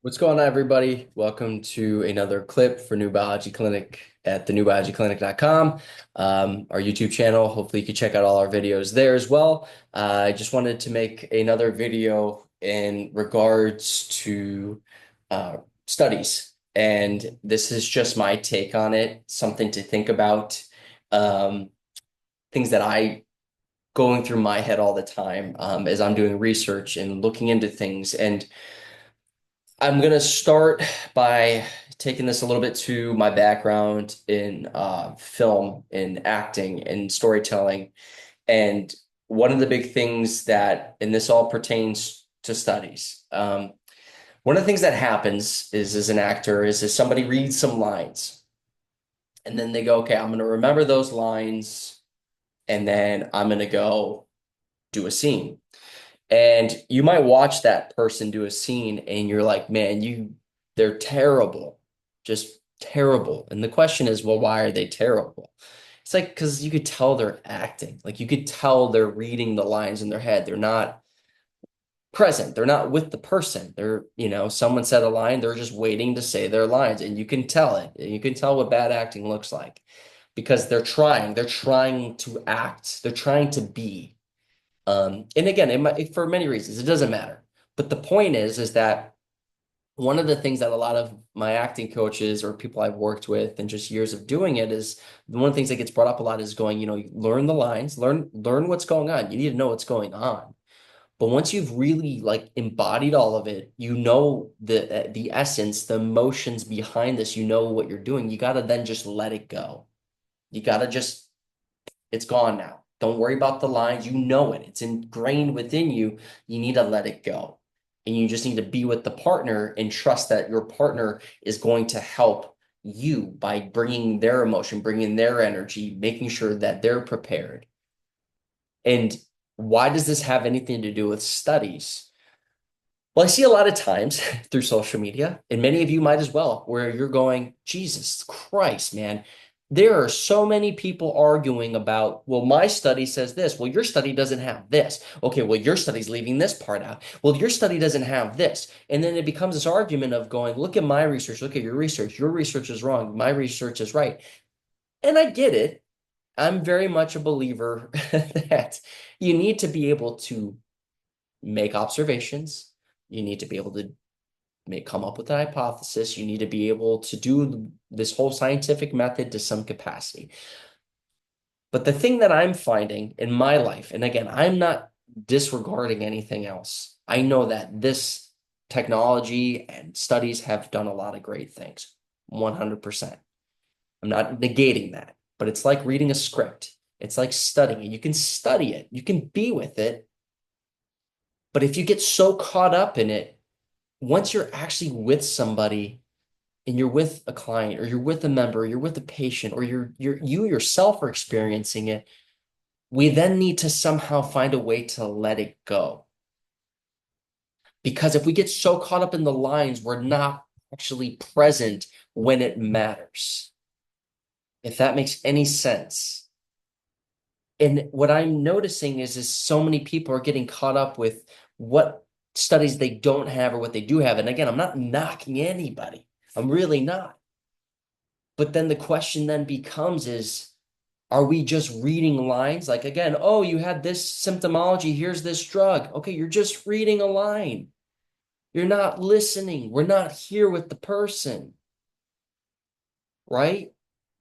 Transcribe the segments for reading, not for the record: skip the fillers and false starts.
What's going on, everybody? Welcome to another clip for New Biology Clinic at thenewbiologyclinic.com, our YouTube channel. Hopefully, you can check out all our videos there as well. I just wanted to make another video in regards to studies, and this is just my take on it, something to think about, um, things that I going through my head all the time as I'm doing research and looking into things. And I'm gonna start by taking this a little bit to my background in film and acting and storytelling. And one of the big things that, and this all pertains to studies. One of the things that happens is as an actor is somebody reads some lines and then they go, okay, I'm gonna remember those lines and then I'm gonna go do a scene. And you might watch that person do a scene and you're like, man, they're terrible, just terrible. And the question is, well, why are they terrible? It's like, because you could tell they're acting. Like you could tell they're reading the lines in their head. They're not present. They're not with the person. Someone said a line, they're just waiting to say their lines. And you can tell it. You can tell what bad acting looks like because they're trying to act, they're trying to be. And again, for many reasons, it doesn't matter. But the point is that one of the things that a lot of my acting coaches or people I've worked with and just years of doing it is one of the things that gets brought up a lot is going, learn the lines, learn what's going on. You need to know what's going on. But once you've really like embodied all of it, you know the essence, the emotions behind this, you know what you're doing. You got to then just let it go. You got to just it's gone now. Don't worry about the lines. You know it. It's ingrained within you. You need to let it go. And you just need to be with the partner and trust that your partner is going to help you by bringing their emotion, bringing their energy, making sure that they're prepared. And why does this have anything to do with studies? Well, I see a lot of times through social media, and many of you might as well, where you're going, Jesus Christ, man. There are so many people arguing about, well, my study says this. Well, your study doesn't have this. Okay, well, your study's leaving this part out. Well, your study doesn't have this. And then it becomes this argument of going, look at my research, look at your research. Your research is wrong. My research is right. And I get it. I'm very much a believer that you need to be able to make observations. You need to be able to come up with a hypothesis. You need to be able to do this whole scientific method to some capacity. But the thing that I'm finding in my life, and again, I'm not disregarding anything else. I know that this technology and studies have done a lot of great things, 100%. I'm not negating that, but it's like reading a script. It's like studying it. You can study it, you can be with it. But if you get so caught up in it, once you're actually with somebody and you're with a client or you're with a member, or you're with a patient, or you yourself are experiencing it, we then need to somehow find a way to let it go. Because if we get so caught up in the lines, we're not actually present when it matters. If that makes any sense. And what I'm noticing is so many people are getting caught up with what studies they don't have or what they do have. And again, I'm not knocking anybody. I'm really not. But then the question then becomes is, are we just reading lines? Like again, oh, you had this symptomology, here's this drug. Okay, you're just reading a line. You're not listening. We're not here with the person, right?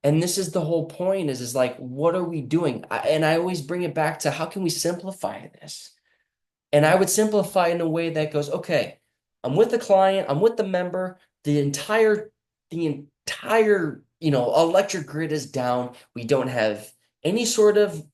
And this is the whole point is like, what are we doing? And I always bring it back to how can we simplify this? And I would simplify in a way that goes, okay, I'm with the client, I'm with the member, the entire, electric grid is down. We don't have any sort of,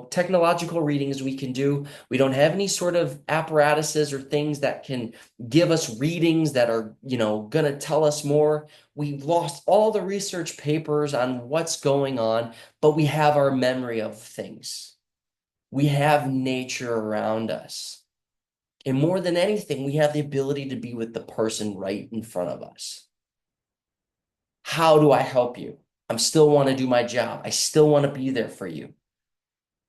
technological readings we can do. We don't have any sort of apparatuses or things that can give us readings that are, going to tell us more. We've lost all the research papers on what's going on, but we have our memory of things. We have nature around us. And more than anything, we have the ability to be with the person right in front of us. How do I help you? I still want to do my job. I still want to be there for you.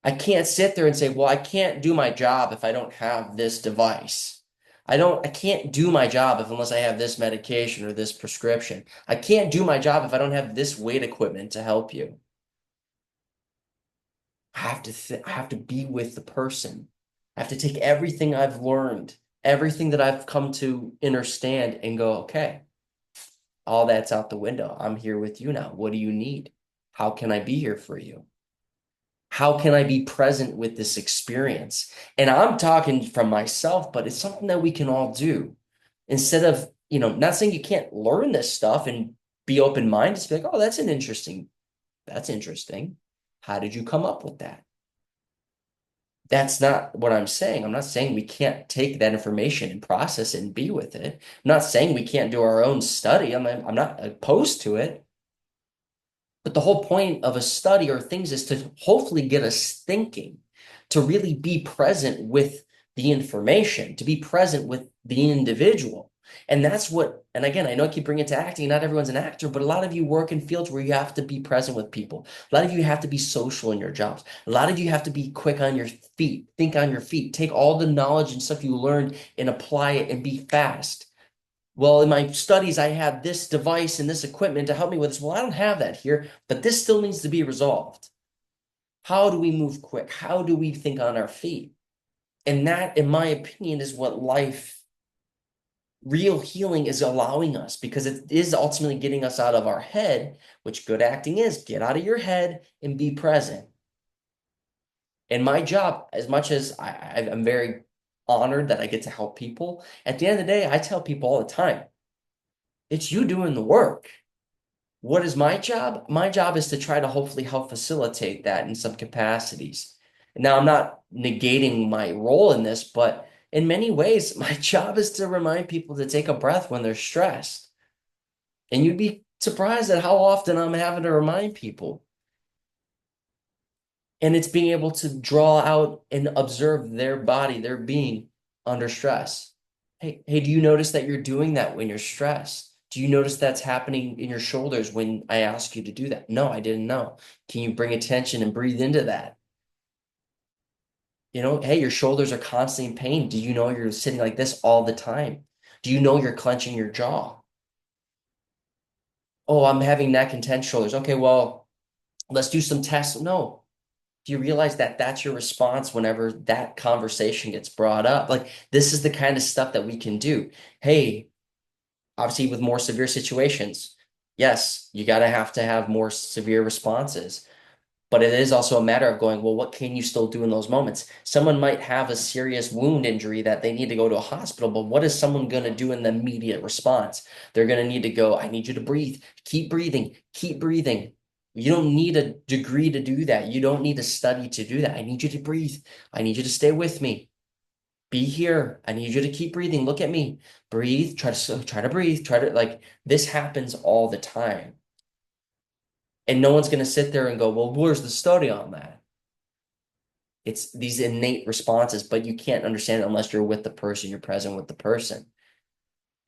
I can't sit there and say, well, I can't do my job if I don't have this device. I can't do my job if unless I have this medication or this prescription. I can't do my job if I don't have this weight equipment to help you. I have to be with the person. I have to take everything I've learned, everything that I've come to understand and go, okay, all that's out the window. I'm here with you now. What do you need? How can I be here for you? How can I be present with this experience? And I'm talking from myself, but it's something that we can all do. Instead of, not saying you can't learn this stuff and be open-minded to be like, oh, that's interesting. How did you come up with that? That's not what I'm saying. I'm not saying we can't take that information and process it and be with it. I'm not saying we can't do our own study. I'm not opposed to it. But the whole point of a study or things is to hopefully get us thinking, to really be present with the information, to be present with the individual. And that's what, and again, I know I keep bringing it to acting. Not everyone's an actor, but a lot of you work in fields where you have to be present with people. A lot of you have to be social in your jobs. A lot of you have to be quick on your feet, think on your feet, take all the knowledge and stuff you learned and apply it and be fast. Well, in my studies, I have this device and this equipment to help me with this. Well, I don't have that here, but this still needs to be resolved. How do we move quick? How do we think on our feet? And that, in my opinion, is what real healing is allowing us because it is ultimately getting us out of our head, which good acting is get out of your head and be present. And my job, as much as I'm very honored that I get to help people, at the end of the day, I tell people all the time, it's you doing the work. What is my job? My job is to try to hopefully help facilitate that in some capacities. Now, I'm not negating my role in this, but in many ways, my job is to remind people to take a breath when they're stressed. And you'd be surprised at how often I'm having to remind people. And it's being able to draw out and observe their body, their being under stress. Hey, do you notice that you're doing that when you're stressed? Do you notice that's happening in your shoulders when I ask you to do that? No, I didn't know. Can you bring attention and breathe into that? Hey, your shoulders are constantly in pain. Do you know you're sitting like this all the time? Do you know you're clenching your jaw? Oh, I'm having neck and tense shoulders. Okay, well, let's do some tests. No. Do you realize that that's your response whenever that conversation gets brought up? Like, this is the kind of stuff that we can do. Hey, obviously, with more severe situations, yes, you got to have more severe responses. But it is also a matter of going, well, what can you still do in those moments? Someone might have a serious wound injury that they need to go to a hospital, but what is someone going to do in the immediate response? They're going to need to go, I need you to breathe. Keep breathing. Keep breathing. You don't need a degree to do that. You don't need a study to do that. I need you to breathe. I need you to stay with me. Be here. I need you to keep breathing. Look at me. Breathe. Try to breathe. Try to like this happens all the time. And no one's going to sit there and go, well, where's the study on that? It's these innate responses, but you can't understand it unless you're with the person, you're present with the person.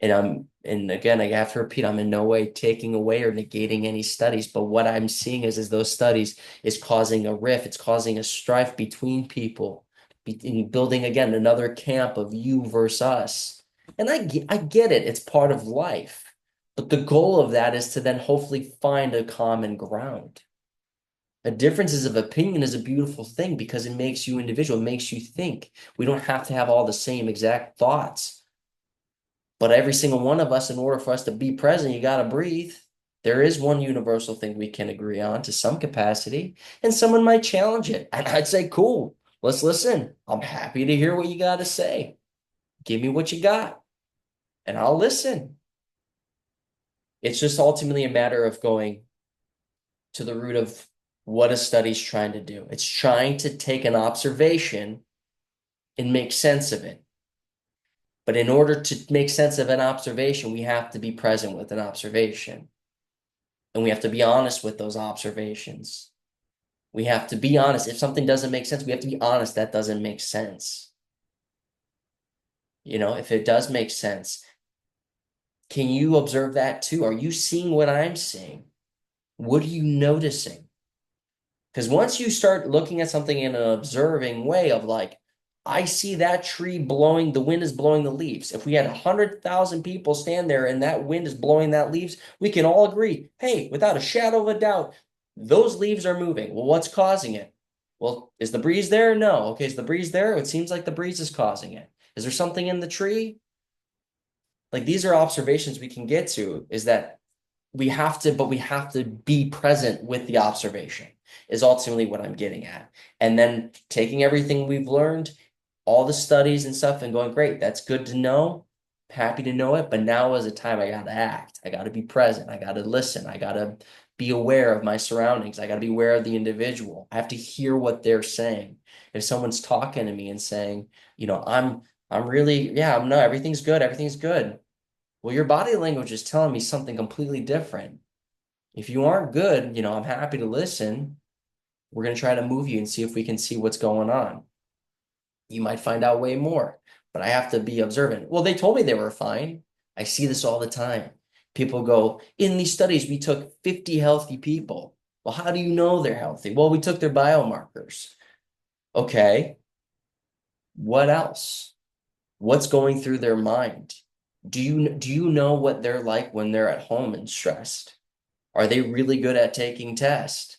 And again, I have to repeat, I'm in no way taking away or negating any studies, but what I'm seeing is those studies is causing a rift, it's causing a strife between people, building again another camp of you versus us. And I get it, it's part of life. But the goal of that is to then hopefully find a common ground. A differences of opinion is a beautiful thing because it makes you individual, it makes you think. We don't have to have all the same exact thoughts. But every single one of us, in order for us to be present, you got to breathe. There is one universal thing we can agree on to some capacity, and someone might challenge it. And I'd say, cool, let's listen. I'm happy to hear what you got to say. Give me what you got, and I'll listen. It's just ultimately a matter of going to the root of what a study's trying to do. It's trying to take an observation and make sense of it. But in order to make sense of an observation, we have to be present with an observation. And we have to be honest with those observations. We have to be honest. If something doesn't make sense, we have to be honest. That doesn't make sense. If it does make sense, can you observe that too? Are you seeing what I'm seeing? What are you noticing? Because once you start looking at something in an observing way of like, I see that tree blowing, the wind is blowing the leaves. If we had 100,000 people stand there and that wind is blowing that leaves, we can all agree, hey, without a shadow of a doubt, those leaves are moving. Well, what's causing it? Well, is the breeze there? No. Okay, is the breeze there? It seems like the breeze is causing it. Is there something in the tree? Like these are observations we can get to, is that we have to be present with the observation, is ultimately what I'm getting at. And then taking everything we've learned, all the studies and stuff, and going, great, that's good to know. Happy to know it. But now is the time I got to act. I got to be present. I got to listen. I got to be aware of my surroundings. I got to be aware of the individual. I have to hear what they're saying. If someone's talking to me and saying, I'm really, yeah, I'm no, everything's good. Everything's good. Well, your body language is telling me something completely different. If you aren't good, I'm happy to listen. We're going to try to move you and see if we can see what's going on. You might find out way more, but I have to be observant. Well, they told me they were fine. I see this all the time. People go, in these studies, we took 50 healthy people. Well, how do you know they're healthy? Well, we took their biomarkers. Okay, what else? What's going through their mind? Do you know what they're like when they're at home and stressed? Are they really good at taking tests?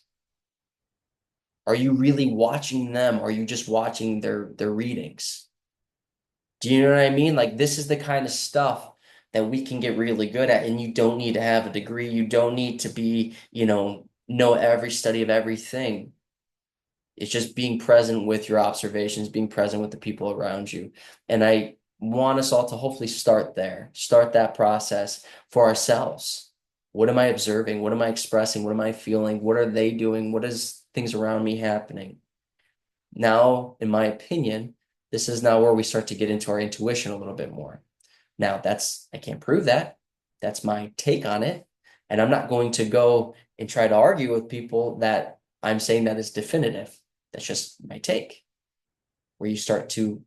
Are you really watching them? Or are you just watching their readings? Do you know what I mean? Like this is the kind of stuff that we can get really good at, and you don't need to have a degree. You don't need to be, know every study of everything. It's just being present with your observations, being present with the people around you. And I want us all to hopefully start there, start that process for ourselves. What am I observing? What am I expressing? What am I feeling? What are they doing? What is things around me happening? Now, in my opinion, this is now where we start to get into our intuition a little bit more. Now, I can't prove that. That's my take on it. And I'm not going to go and try to argue with people that I'm saying that is definitive. That's just my take, where you start to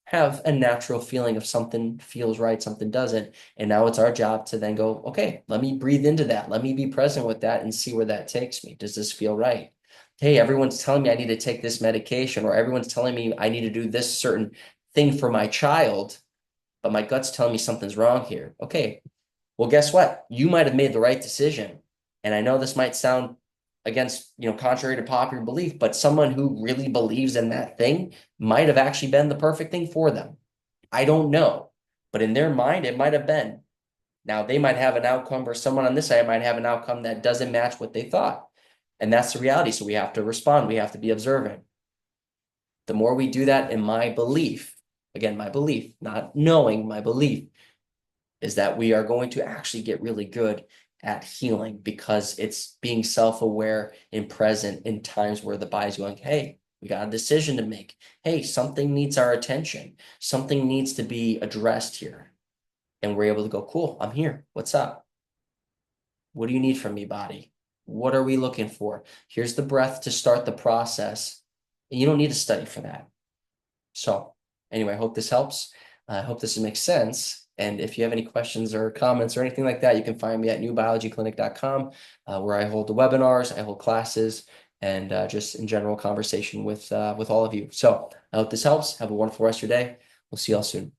have a natural feeling of something feels right, something doesn't. And now it's our job to then go, okay, let me breathe into that. Let me be present with that and see where that takes me. Does this feel right? Hey, everyone's telling me I need to take this medication, or everyone's telling me I need to do this certain thing for my child, but my gut's telling me something's wrong here. Okay, well, guess what? You might have made the right decision. And I know this might sound against, contrary to popular belief, but someone who really believes in that thing might have actually been the perfect thing for them. I don't know, but in their mind, it might have been. Now, they might have an outcome, or someone on this side might have an outcome that doesn't match what they thought. And that's the reality. So we have to respond. We have to be observant. The more we do that, in my belief, again, my belief, not knowing, my belief, is that we are going to actually get really good at healing, because it's being self-aware and present in times where the body's going, hey, we got a decision to make. Hey, something needs our attention. Something needs to be addressed here. And we're able to go, cool, I'm here. What's up? What do you need from me, body? What are we looking for? Here's the breath to start the process. And you don't need to study for that. So anyway, I hope this helps. I hope this makes sense. And if you have any questions or comments or anything like that, you can find me at newbiologyclinic.com, where I hold the webinars, I hold classes, and just in general conversation with all of you. So I hope this helps. Have a wonderful rest of your day. We'll see y'all soon.